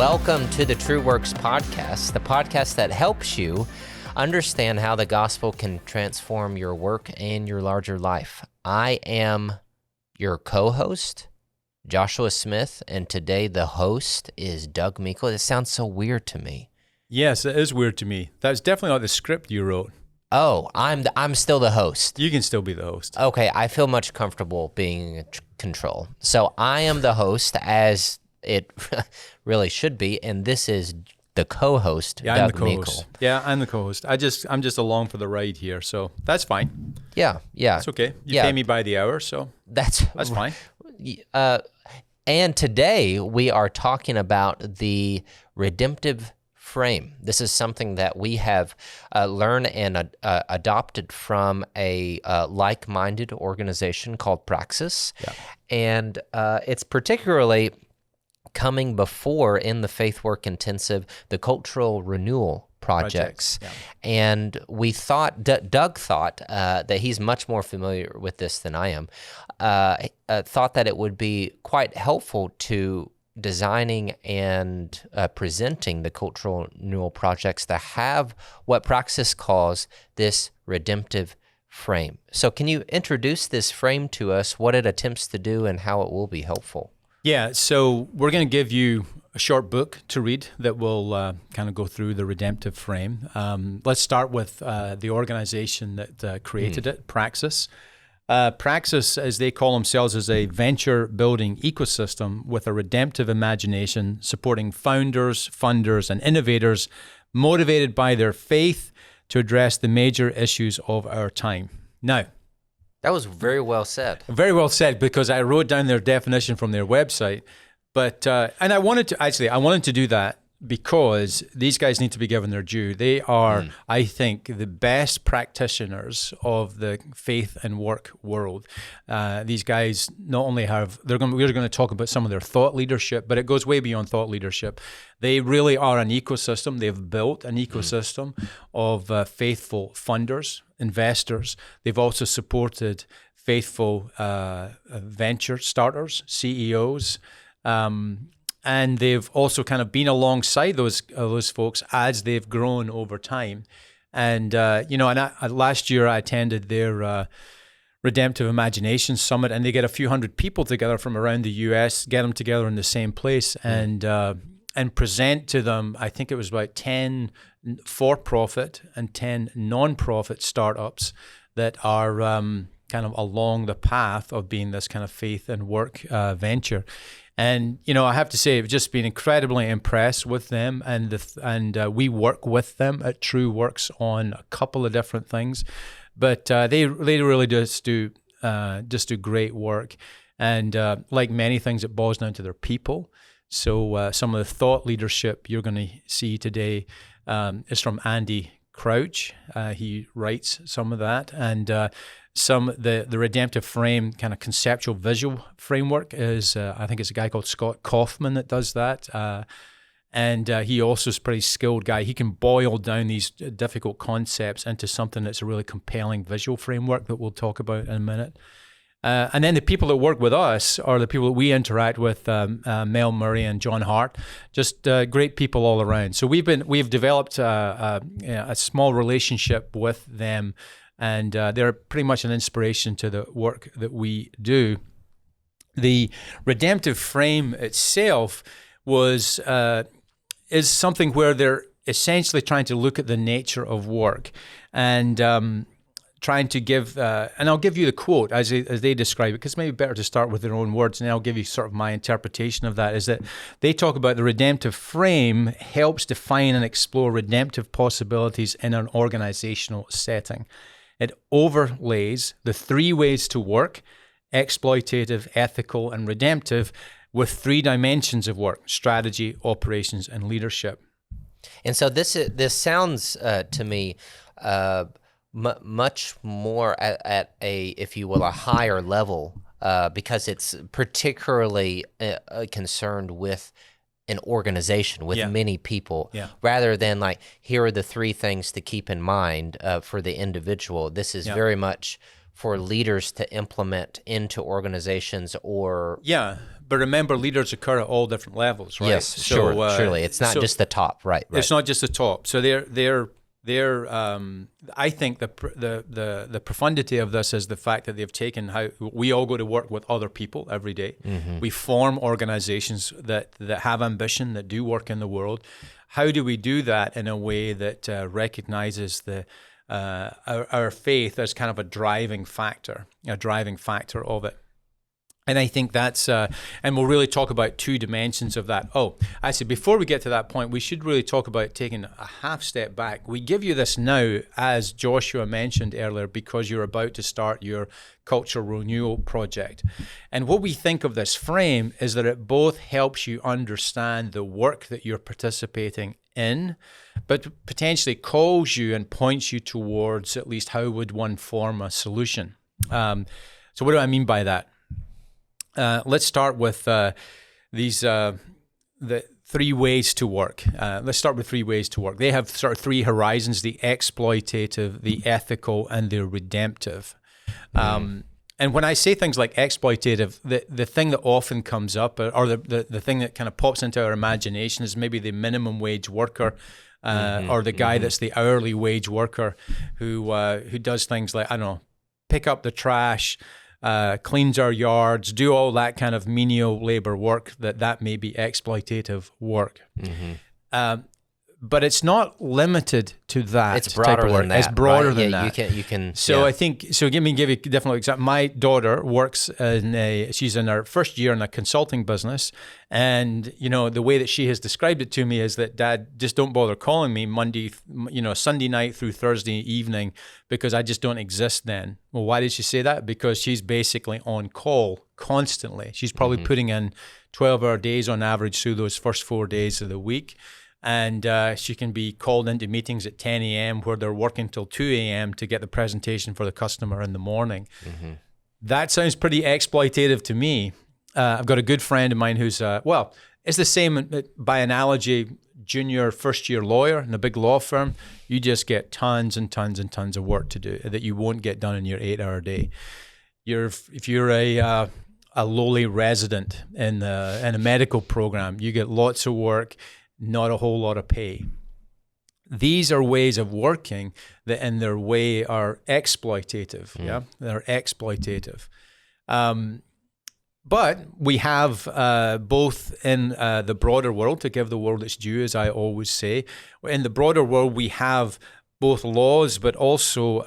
Welcome to the TrueWorks podcast, the podcast that helps you understand how the gospel can transform your work and your larger life. I am your co-host, Joshua Smith, and today the host is Doug Meikle. It sounds so weird to me. Yes, it is weird to me. That's definitely not the script you wrote. Oh, I'm still the host. You can still be the host. Okay, I feel much comfortable being in control. So I am the host, as it really should be, and this is the co-host, Yeah, Doug I'm the co-host. Meikle. Yeah, I'm the co-host. I'm just along for the ride here, so that's fine. Yeah. It's okay. You pay me by the hour, so That's fine. And today we are talking about the redemptive frame. This is something that we have learned and adopted from a like-minded organization called Praxis. Yeah. And it's particularly coming before in the Faith Work Intensive, the Cultural Renewal Projects. Yeah. And we thought, Doug thought that he's much more familiar with this than I am, thought that it would be quite helpful to designing and presenting the cultural renewal projects that have what Praxis calls this redemptive frame. So can you introduce this frame to us, what it attempts to do, and how it will be helpful? Yeah, so we're going to give you a short book to read that will kind of go through the redemptive frame. Let's start with the organization that created it, Praxis. Praxis, as they call themselves, is a venture-building ecosystem with a redemptive imagination, supporting founders, funders, and innovators motivated by their faith to address the major issues of our time. Now, That was very well said. very well said, because I wrote down their definition from their website. But and I wanted to do that because these guys need to be given their due. They are, I think, the best practitioners of the faith and work world. These guys not only we're going to talk about some of their thought leadership, but it goes way beyond thought leadership. They really are an ecosystem. They've built an ecosystem of faithful funders, investors. They've also supported faithful venture starters, CEOs, and they've also kind of been alongside those folks as they've grown over time. And last year I attended their Redemptive Imagination Summit, and they get a few hundred people together from around the U.S., get them together in the same place, and present to them. I think it was about 10 for-profit and 10 non-profit startups that are kind of along the path of being this kind of faith and work venture. And, I have to say, I've just been incredibly impressed with them, and we work with them at TrueWorks on a couple of different things, but they really just do great work. And like many things, it boils down to their people. So some of the thought leadership you're going to see today is from Andy Crouch. He writes some of that, and the redemptive frame kind of conceptual visual framework is I think it's a guy called Scott Kaufman that does that, and he also is a pretty skilled guy. He can boil down these difficult concepts into something that's a really compelling visual framework that we'll talk about in a minute. And then the people that work with us are the people that we interact with, Mel Murray and John Hart, just great people all around. So we've developed a small relationship with them, and they're pretty much an inspiration to the work that we do. The redemptive frame itself is something where they're essentially trying to look at the nature of work, and trying to give, and I'll give you the quote as they describe it, because it's maybe better to start with their own words, and I'll give you sort of my interpretation of that, is that they talk about the redemptive frame helps define and explore redemptive possibilities in an organizational setting. It overlays the three ways to work, exploitative, ethical, and redemptive, with three dimensions of work: strategy, operations, and leadership. And so this sounds to me much more at a, if you will, a higher level, because it's particularly concerned with an organization with many people, rather than like, here are the three things to keep in mind for the individual. This is very much for leaders to implement into organizations or Yeah, but remember, leaders occur at all different levels, right? yes, surely it's not just the top, right? It's not just the top. So they're I think the profundity of this is the fact that they've taken how we all go to work with other people every day. We form organizations that have ambition, that do work in the world. How do we do that in a way that recognizes our faith as kind of a driving factor of it? And I think that's, and we'll really talk about two dimensions of that. Oh, actually, before we get to that point, we should really talk about taking a half step back. We give you this now, as Joshua mentioned earlier, because you're about to start your cultural renewal project. And what we think of this frame is that it both helps you understand the work that you're participating in, but potentially calls you and points you towards at least how would one form a solution. So what do I mean by that? Let's start with the 3 ways to work. Let's start with 3 ways to work. They have sort of 3 horizons: the exploitative, the ethical, and the redemptive. And when I say things like exploitative, the thing that often comes up, or the thing that kind of pops into our imagination, is maybe the minimum wage worker, or the guy that's the hourly wage worker who does things like, I don't know, pick up the trash, cleans our yards, do all that kind of menial labor work that may be exploitative work. But it's not limited to that. It's broader type of work. than that. It's broader right? than yeah, that. You can. So yeah. I think, so give you a definite example. My daughter works she's in her first year in a consulting business. And, the way that she has described it to me is that, Dad, just don't bother calling me Sunday night through Thursday evening, because I just don't exist then. Well, why did she say that? Because she's basically on call constantly. She's probably putting in 12-hour days on average through those first 4 days of the week. And she can be called into meetings at 10 a.m. where they're working till 2 a.m. to get the presentation for the customer in the morning. That sounds pretty exploitative to me. I've got a good friend of mine who's, it's the same by analogy, junior first-year lawyer in a big law firm. You just get tons and tons and tons of work to do that you won't get done in your 8-hour day. If you're a lowly resident in a medical program, you get lots of work, not a whole lot of pay. These are ways of working that in their way are exploitative. Yeah, they're exploitative. But we have both in the broader world, to give the world its due, as I always say. In the broader world, we have both laws, but also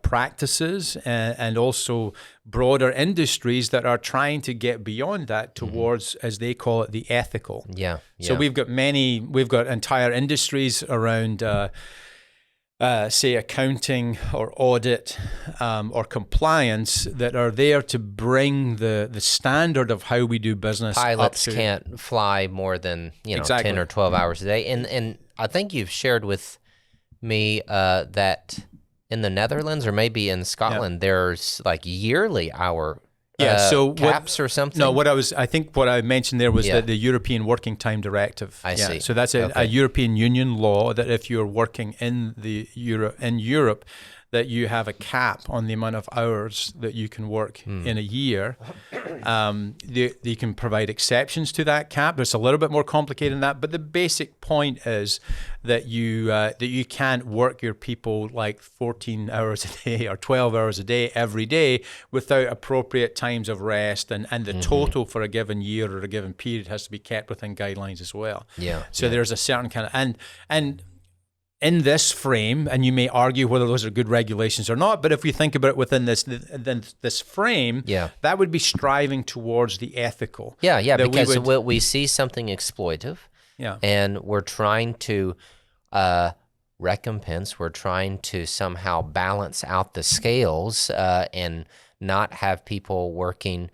practices and also broader industries that are trying to get beyond that towards, as they call it, the ethical. Yeah. So we've got entire industries around, say, accounting or audit or compliance that are there to bring the standard of how we do business Pilots up to, can't fly more than Exactly. 10 or 12 hours a day. And I think you've shared with me that in the Netherlands or maybe in Scotland, there's like yearly hour caps or something. No, I think what I mentioned there was the European Working Time Directive. I see. So that's a European Union law that if you're working in Europe, that you have a cap on the amount of hours that you can work in a year. You can provide exceptions to that cap. It's a little bit more complicated than that, but the basic point is that you can't work your people like 14 hours a day or 12 hours a day every day without appropriate times of rest, and the total for a given year or a given period has to be kept within guidelines as well. So there's a certain kind of and in this frame, and you may argue whether those are good regulations or not, but if we think about it within this frame, that would be striving towards the ethical. Because we see something exploitive, and we're trying to recompense, we're trying to somehow balance out the scales and not have people working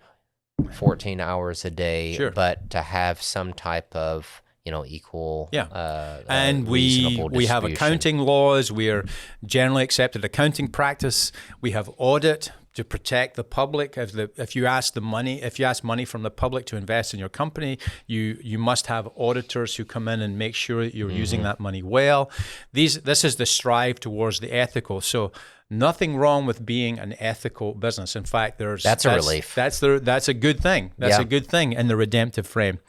14 hours a day, but to have some type of equal. And we have accounting laws. We are generally accepted accounting practice. We have audit to protect the public. If you ask money from the public to invest in your company, you must have auditors who come in and make sure that you're using that money well. This is the strive towards the ethical. So nothing wrong with being an ethical business. In fact, that's a relief. That's a good thing. That's a good thing in the redemptive frame.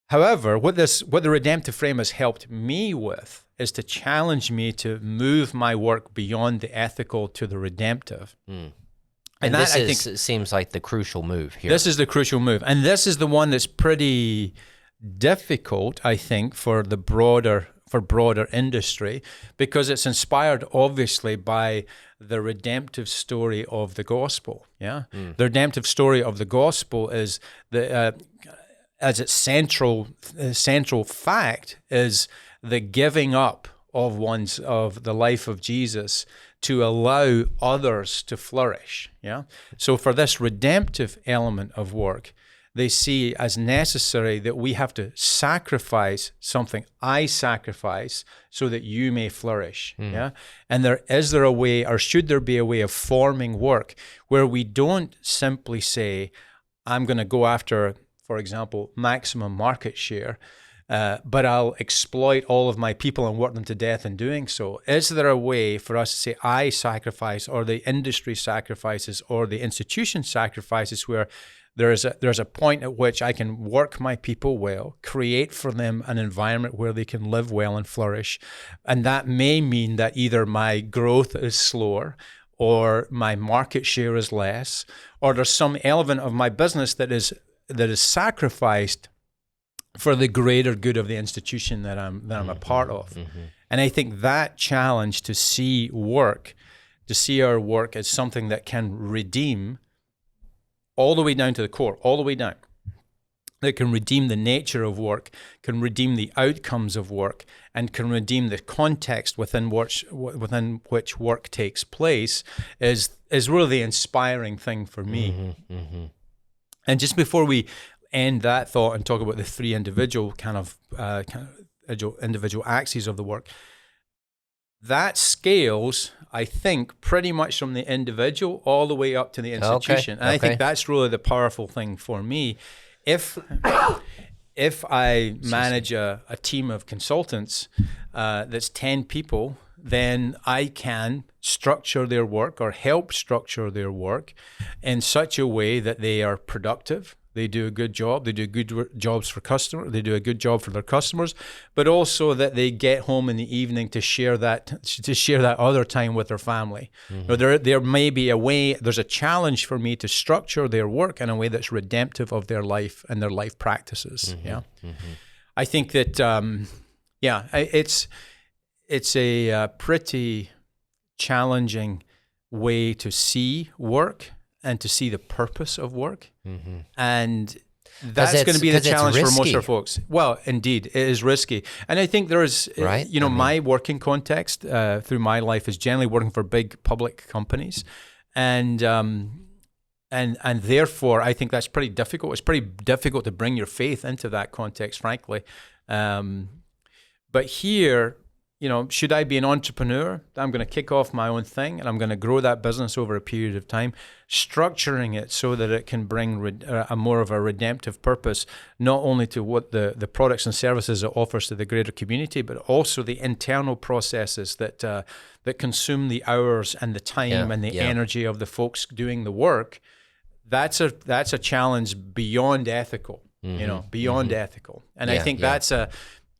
However, what the redemptive frame has helped me with is to challenge me to move my work beyond the ethical to the redemptive. And that, I think, seems like the crucial move here. This is the crucial move. And this is the one that's pretty difficult, I think, for broader industry, because it's inspired, obviously, by the redemptive story of the gospel. Yeah, the redemptive story of the gospel is as its central fact is the giving up of the life of Jesus to allow others to flourish. Yeah. So for this redemptive element of work, they see as necessary that we have to sacrifice something. I sacrifice so that you may flourish. Yeah. And is there a way, or should there be a way of forming work where we don't simply say, I'm going to go after, for example, maximum market share, but I'll exploit all of my people and work them to death in doing so? Is there a way for us to say, I sacrifice, or the industry sacrifices, or the institution sacrifices, where there's a point at which I can work my people well, create for them an environment where they can live well and flourish? And that may mean that either my growth is slower, or my market share is less, or there's some element of my business that is sacrificed for the greater good of the institution that I'm a part of. And I think that challenge to see our work as something that can redeem all the way down to the core, all the way down, that can redeem the nature of work, can redeem the outcomes of work, and can redeem the context within which work takes place, is really the inspiring thing for me. And just before we end that thought and talk about the three individual individual axes of the work, that scales, I think, pretty much from the individual all the way up to the institution. And I think that's really the powerful thing for me. If I manage a team of consultants that's 10 people, then I can structure their work, or help structure their work, in such a way that they are productive. They do a good job. They do good jobs for customers. They do a good job for their customers, but also that they get home in the evening to share that other time with their family. Or there may be a way. There's a challenge for me to structure their work in a way that's redemptive of their life and their life practices. I think that it's a pretty challenging way to see work and to see the purpose of work. And that's going to be the challenge for most of our folks. Well, indeed, it is risky. And I think there is, my working context through my life is generally working for big public companies. And therefore, I think that's pretty difficult. It's pretty difficult to bring your faith into that context, frankly. But here, should I be an entrepreneur? I'm going to kick off my own thing, and I'm going to grow that business over a period of time, structuring it so that it can bring a more of a redemptive purpose, not only to what the products and services it offers to the greater community, but also the internal processes that consume the hours and the time and the energy of the folks doing the work. That's a challenge beyond ethical, beyond ethical. And I think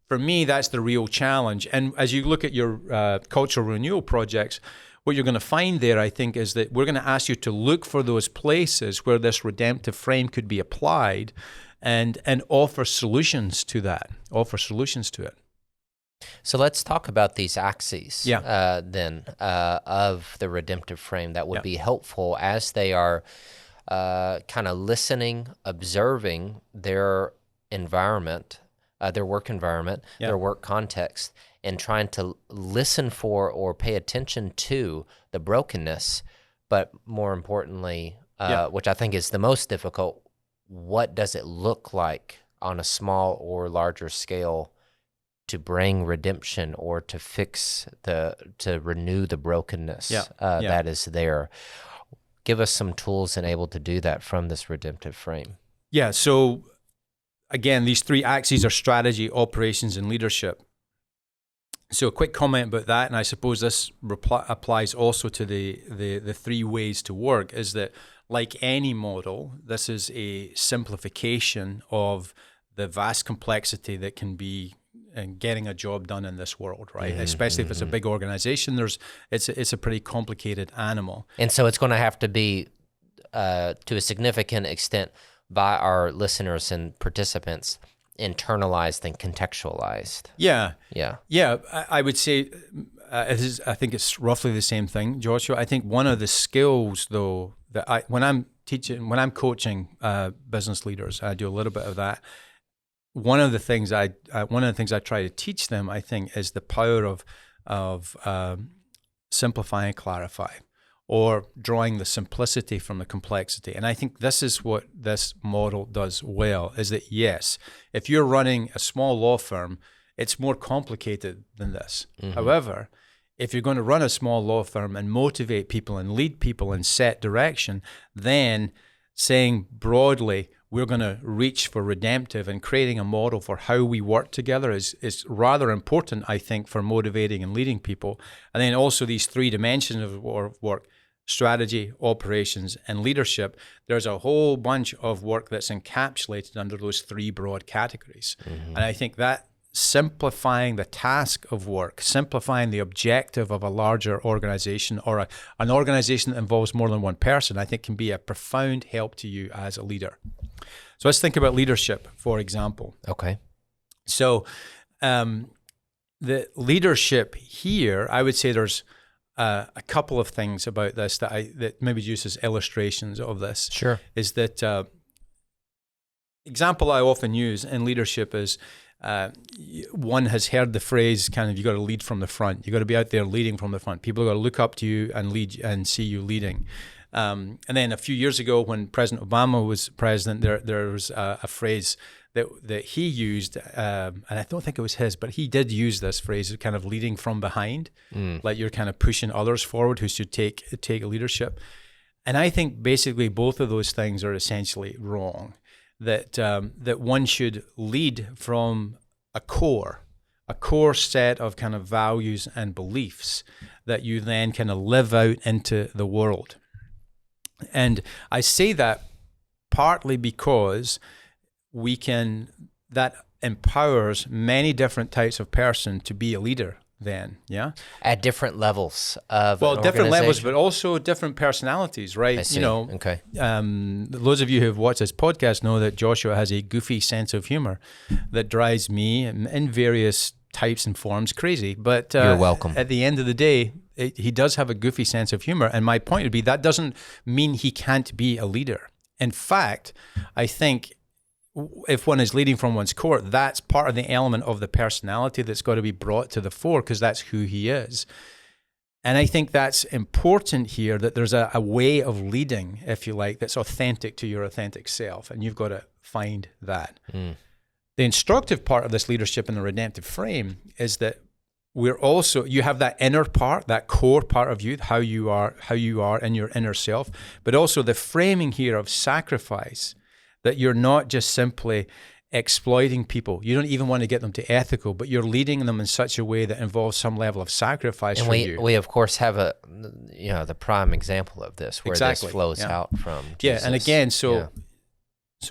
for me, that's the real challenge. And as you look at your cultural renewal projects, what you're going to find there, I think, is that we're going to ask you to look for those places where this redemptive frame could be applied, and offer solutions to that, So let's talk about these axes then of the redemptive frame that would be helpful as they are kind of listening, observing their environment, their work environment, their work context, and trying to listen for or pay attention to the brokenness, but more importantly, which I think is the most difficult, what does it look like on a small or larger scale to bring redemption or to fix to renew the brokenness that is there? give us some tools and able to do that from this redemptive frame. Yeah. So again, these three axes are strategy, operations, and leadership. So a quick comment about that, and I suppose this applies also to the three ways to work, is that like any model, this is a simplification of the vast complexity that can be in getting a job done in this world, right? Especially if it's a big organization, it's a pretty complicated animal. And so it's going to have to be, to a significant extent, by our listeners and participants, internalized and contextualized. Yeah. Yeah. Yeah, I would say I think it's roughly the same thing, Joshua. I think one of the skills, though, that when I'm coaching business leaders, I do a little bit of that. One of the things I try to teach them, I think, is the power of simplify and clarify, or drawing the simplicity from the complexity. And I think this is what this model does well, is that yes, if you're running a small law firm, it's more complicated than this. However, if you're going to run a small law firm and motivate people and lead people in set direction, then saying broadly, we're going to reach for redemptive and creating a model for how we work together is rather important, I think, for motivating and leading people. And then also these three dimensions of work: strategy, operations, and leadership. There's a whole bunch of work that's encapsulated under those three broad categories. And I think that simplifying the task of work, simplifying the objective of a larger organization, or an organization that involves more than one person, I think can be a profound help to you as a leader. So let's think about leadership, for example. Okay. So the leadership here, I would say there's a couple of things about this that maybe use as illustrations of this. Sure. Is that example I often use in leadership is one has heard the phrase kind of, you got to lead from the front. You got to be out there leading from the front. People got to look up to you and lead and see you leading. And then a few years ago, when President Obama was president, there was a phrase that he used, and I don't think it was his, but he did use this phrase of kind of leading from behind, like you're kind of pushing others forward who should take leadership. And I think basically both of those things are essentially wrong. That one should lead from a core set of kind of values and beliefs that you then kind of live out into the world. And I say that partly because that empowers many different types of person to be a leader then, yeah? At different levels of different levels, but also different personalities, right? I see. You know, okay. Those of you who have watched this podcast know that Joshua has a goofy sense of humor that drives me in various types and forms crazy. But you're welcome. At the end of the day, he does have a goofy sense of humor. And my point would be that doesn't mean he can't be a leader. In fact, I think if one is leading from one's core, that's part of the element of the personality that's got to be brought to the fore, because that's who he is. And I think that's important here, that there's a way of leading, if you like, that's authentic to your authentic self. And you've got to find that. The instructive part of this leadership in the redemptive frame is that you have that inner part, that core part of you, how you are in your inner self, but also the framing here of sacrifice, that you're not just simply exploiting people. You don't even want to get them to ethical, but you're leading them in such a way that involves some level of sacrifice and for you. We of course have the prime example of this, where Exactly. this flows out from Yeah, Jesus. and again, so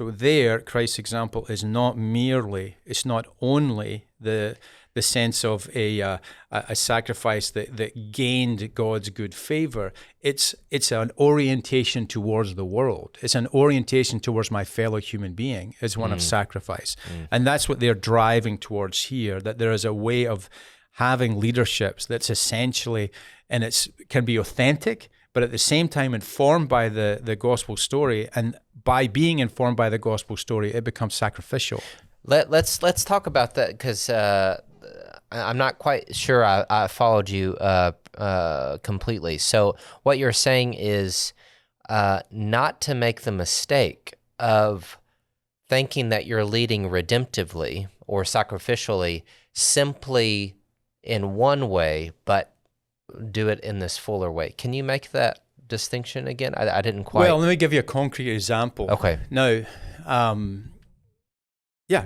there, Christ's example is it's not only the sense of a sacrifice that gained God's good favor. It's an orientation towards the world. It's an orientation towards my fellow human being as one of sacrifice. And that's what they're driving towards here, that there is a way of having leaderships that's essentially, and it can be authentic, but at the same time informed by the gospel story. And by being informed by the gospel story, it becomes sacrificial. Let's talk about that, because I'm not quite sure I followed you completely. So what you're saying is not to make the mistake of thinking that you're leading redemptively or sacrificially simply in one way, but do it in this fuller way. Can you make that distinction again? I didn't quite. Well, let me give you a concrete example. Okay. Now,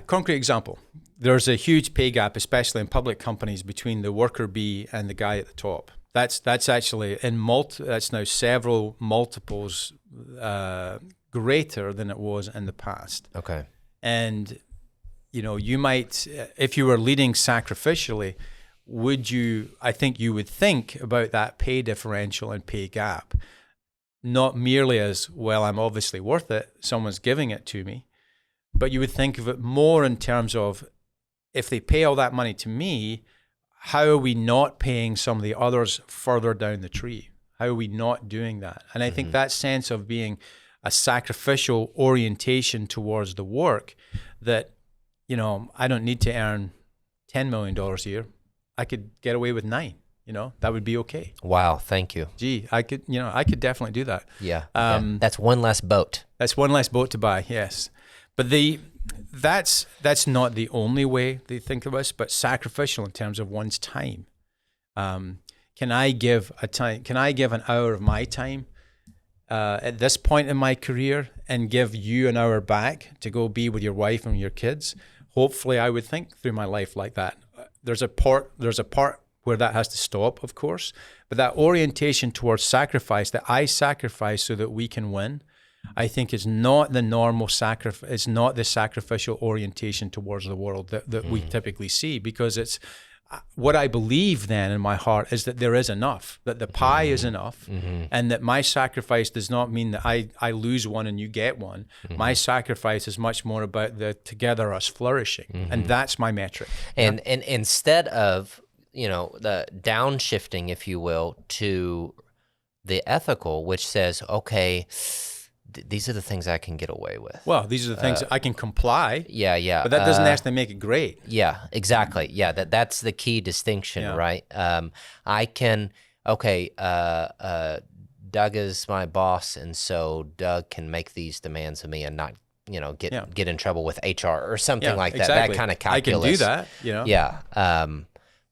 concrete example. There's a huge pay gap, especially in public companies, between the worker bee and the guy at the top. That's actually that's now several multiples greater than it was in the past. Okay. And you might, if you were leading sacrificially, I think you would think about that pay differential and pay gap, not merely as, well, I'm obviously worth it, someone's giving it to me, but you would think of it more in terms of, if they pay all that money to me, how are we not paying some of the others further down the tree? How are we not doing that? And I think that sense of being a sacrificial orientation towards the work, that, I don't need to earn $10 million a year. I could get away with 9, that would be okay. Wow. Thank you. Gee, I could definitely do that. Yeah. That's one less boat. That's one less boat to buy. Yes. But that's not the only way they think of us, but sacrificial in terms of one's time. Can I give an hour of my time at this point in my career and give you an hour back to go be with your wife and your kids? Hopefully I would think through my life like that. There's a part where that has to stop, of course, but that orientation towards sacrifice, that I sacrifice so that we can win, I think is not the normal sacrifice. It's not the sacrificial orientation towards the world that we typically see, because it's what I believe then in my heart is that there is enough, that the pie is enough, and that my sacrifice does not mean that I lose one and you get one. My sacrifice is much more about the together us flourishing, and that's my metric. And instead of, the downshifting, if you will, to the ethical, which says, okay, these are the things I can get away with. Well, these are the things I can comply. Yeah. But that doesn't actually make it great. Yeah, exactly. Yeah, that's the key distinction, right? I can, Doug is my boss, and so Doug can make these demands of me and not, get in trouble with HR or something like that. Exactly. That kind of calculus. I can do that, Yeah.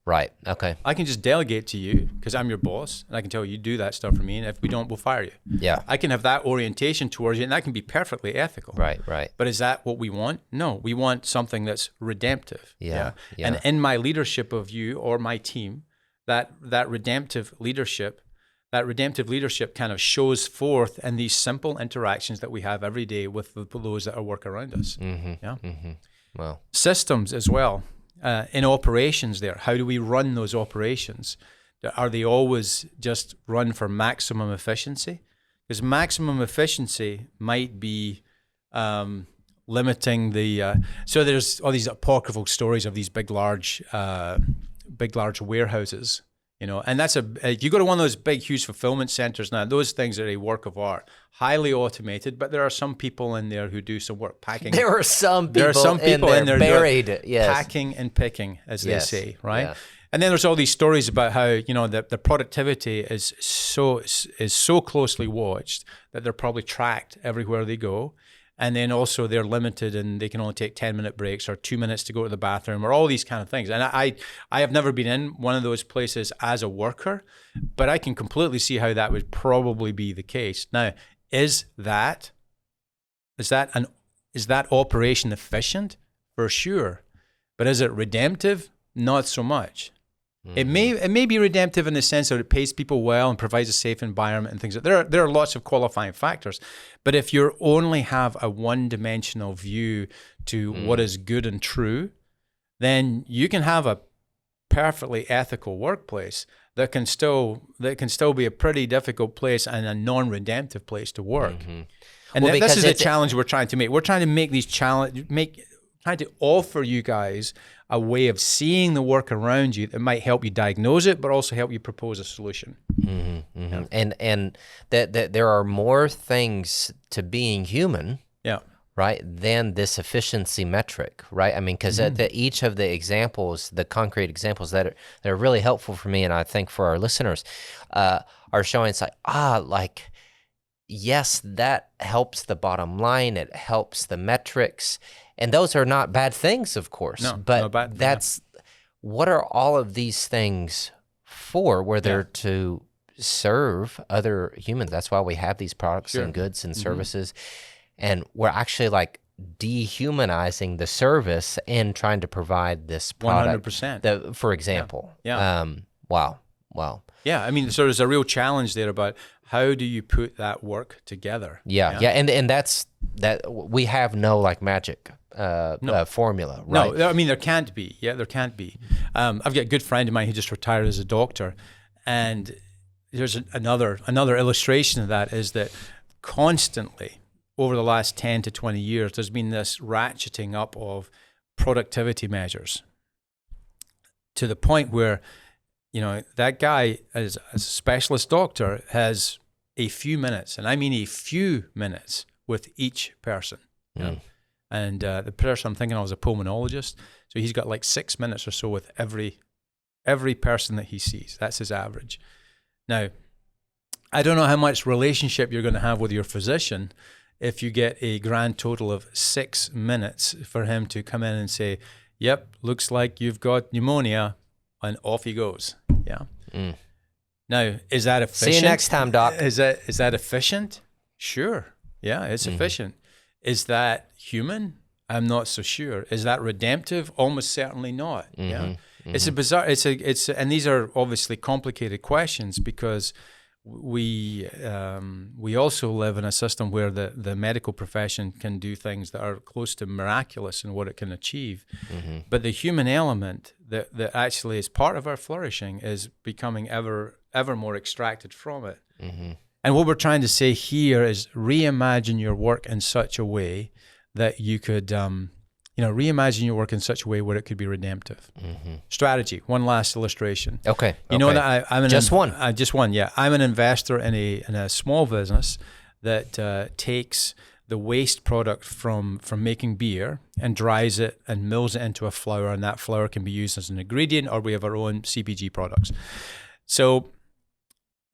Right. Okay. I can just delegate to you because I'm your boss, and I can tell you do that stuff for me, and if we don't, we'll fire you. Yeah. I can have that orientation towards you, and that can be perfectly ethical. Right. But is that what we want? No, we want something that's redemptive. Yeah. And in my leadership of you or my team, that redemptive leadership kind of shows forth in these simple interactions that we have every day with those that are work around us. Well, systems as well. In operations there, how do we run those operations? Are they always just run for maximum efficiency? Because maximum efficiency might be limiting the... so there's all these apocryphal stories of these big, large warehouses, and that's you go to one of those big, huge fulfillment centers now, those things are a work of art, highly automated, but there are some people in there who do some work packing. There are some people in there buried, packing and picking, as they say, right? Yeah. And then there's all these stories about how, the productivity is so closely watched that they're probably tracked everywhere they go. And then also they're limited and they can only take 10-minute breaks or 2 minutes to go to the bathroom or all these kind of things. And I have never been in one of those places as a worker, but I can completely see how that would probably be the case. Now, is that operation efficient? For sure. But is it redemptive? Not so much. It may be redemptive in the sense that it pays people well and provides a safe environment and things. There are lots of qualifying factors, but if you only have a one-dimensional view to what is good and true, then you can have a perfectly ethical workplace that can still be a pretty difficult place and a non-redemptive place to work. And this is the challenge we're trying to make. We're trying to make these trying to offer you guys a way of seeing the work around you that might help you diagnose it, but also help you propose a solution. Yeah. And that there are more things to being human, right, than this efficiency metric, right? I mean, because each of the examples, the concrete examples that are really helpful for me, and I think for our listeners, are showing it's like, yes, that helps the bottom line, it helps the metrics, and those are not bad things, of course. But what are all of these things for? Were there to serve other humans. That's why we have these products and goods and services. And we're actually like dehumanizing the service and trying to provide this product. 100%. For example. Yeah. Wow. Yeah, I mean, so there's a real challenge there about how do you put that work together? Yeah. And that's that. We have no like magic formula, right? No, I mean, there can't be. Yeah, there can't be. I've got a good friend of mine who just retired as a doctor, and there's another illustration of that is that constantly over the last 10 to 20 years, there's been this ratcheting up of productivity measures to the point where, you know, that guy as a specialist doctor has a few minutes, and I mean a few minutes with each person. Yeah. And the person I'm thinking of is a pulmonologist. So he's got like 6 minutes or so with every person that he sees. That's his average. Now, I don't know how much relationship you're going to have with your physician if you get a grand total of 6 minutes for him to come in and say, yep, looks like you've got pneumonia, and off he goes. Yeah. Now, is that efficient? See you next time, Doc. Is that efficient? Sure. Yeah, it's efficient. Is that human? I'm not so sure. Is that redemptive? Almost certainly not. Yeah. It's a bizarre, and these are obviously complicated questions because we also live in a system where the medical profession can do things that are close to miraculous in what it can achieve. But the human element that actually is part of our flourishing is becoming ever more extracted from it. And what we're trying to say here is reimagine your work in such a way that you could, reimagine your work in such a way where it could be redemptive. Strategy. One last illustration. Okay. You know that I'm just one. Just one. Yeah, I'm an investor in a small business that takes the waste product from making beer and dries it and mills it into a flour, and that flour can be used as an ingredient, or we have our own CPG products. So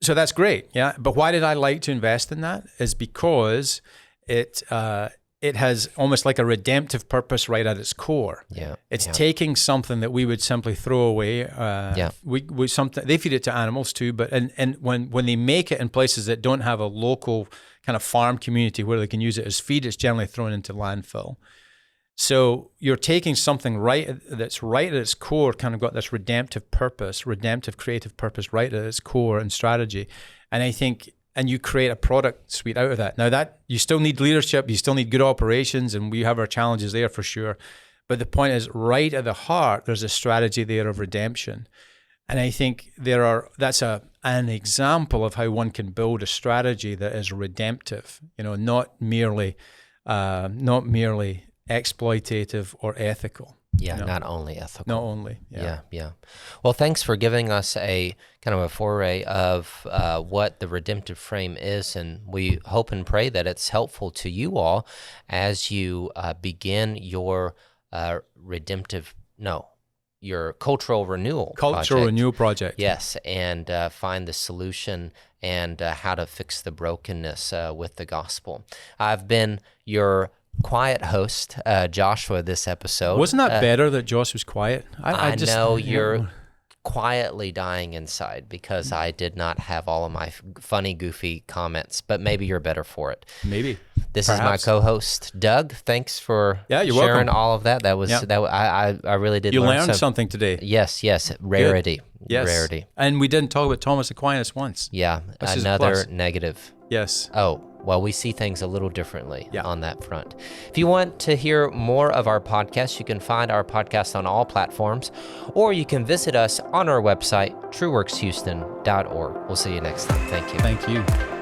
that's great, yeah. But why did I like to invest in that? Is because it has almost like a redemptive purpose right at its core. Yeah, it's taking something that we would simply throw away. We something they feed it to animals too, but and when they make it in places that don't have a local kind of farm community where they can use it as feed, it's generally thrown into landfill. So you're taking something that's right at its core, kind of got this redemptive purpose, redemptive creative purpose right at its core and strategy. And I think, and you create a product suite out of that. Now that you still need leadership, you still need good operations, and we have our challenges there for sure. But the point is, right at the heart, there's a strategy there of redemption. And I think that's an example of how one can build a strategy that is redemptive, not merely exploitative or ethical. Yeah, not only ethical. Not only. Yeah. Well, thanks for giving us a kind of a foray of what the redemptive frame is, and we hope and pray that it's helpful to you all as you begin your your cultural renewal project. Yes, and find the solution and how to fix the brokenness with the gospel. I've been your quiet host, Joshua, this episode. Wasn't that better that Josh was quiet? I know you're quietly dying inside because I did not have all of my funny, goofy comments, but maybe you're better for it. Maybe. This Perhaps. Is my co-host, Doug. Thanks for sharing welcome. all of that. That was I really did. You learned something today. Yes. Rarity. Good. Yes. Rarity. And we didn't talk about Thomas Aquinas once. Yeah. Another negative. Yes. Oh, well, we see things a little differently on that front. If you want to hear more of our podcast, you can find our podcast on all platforms, or you can visit us on our website, trueworkshouston.org. We'll see you next time. Thank you. Thank you.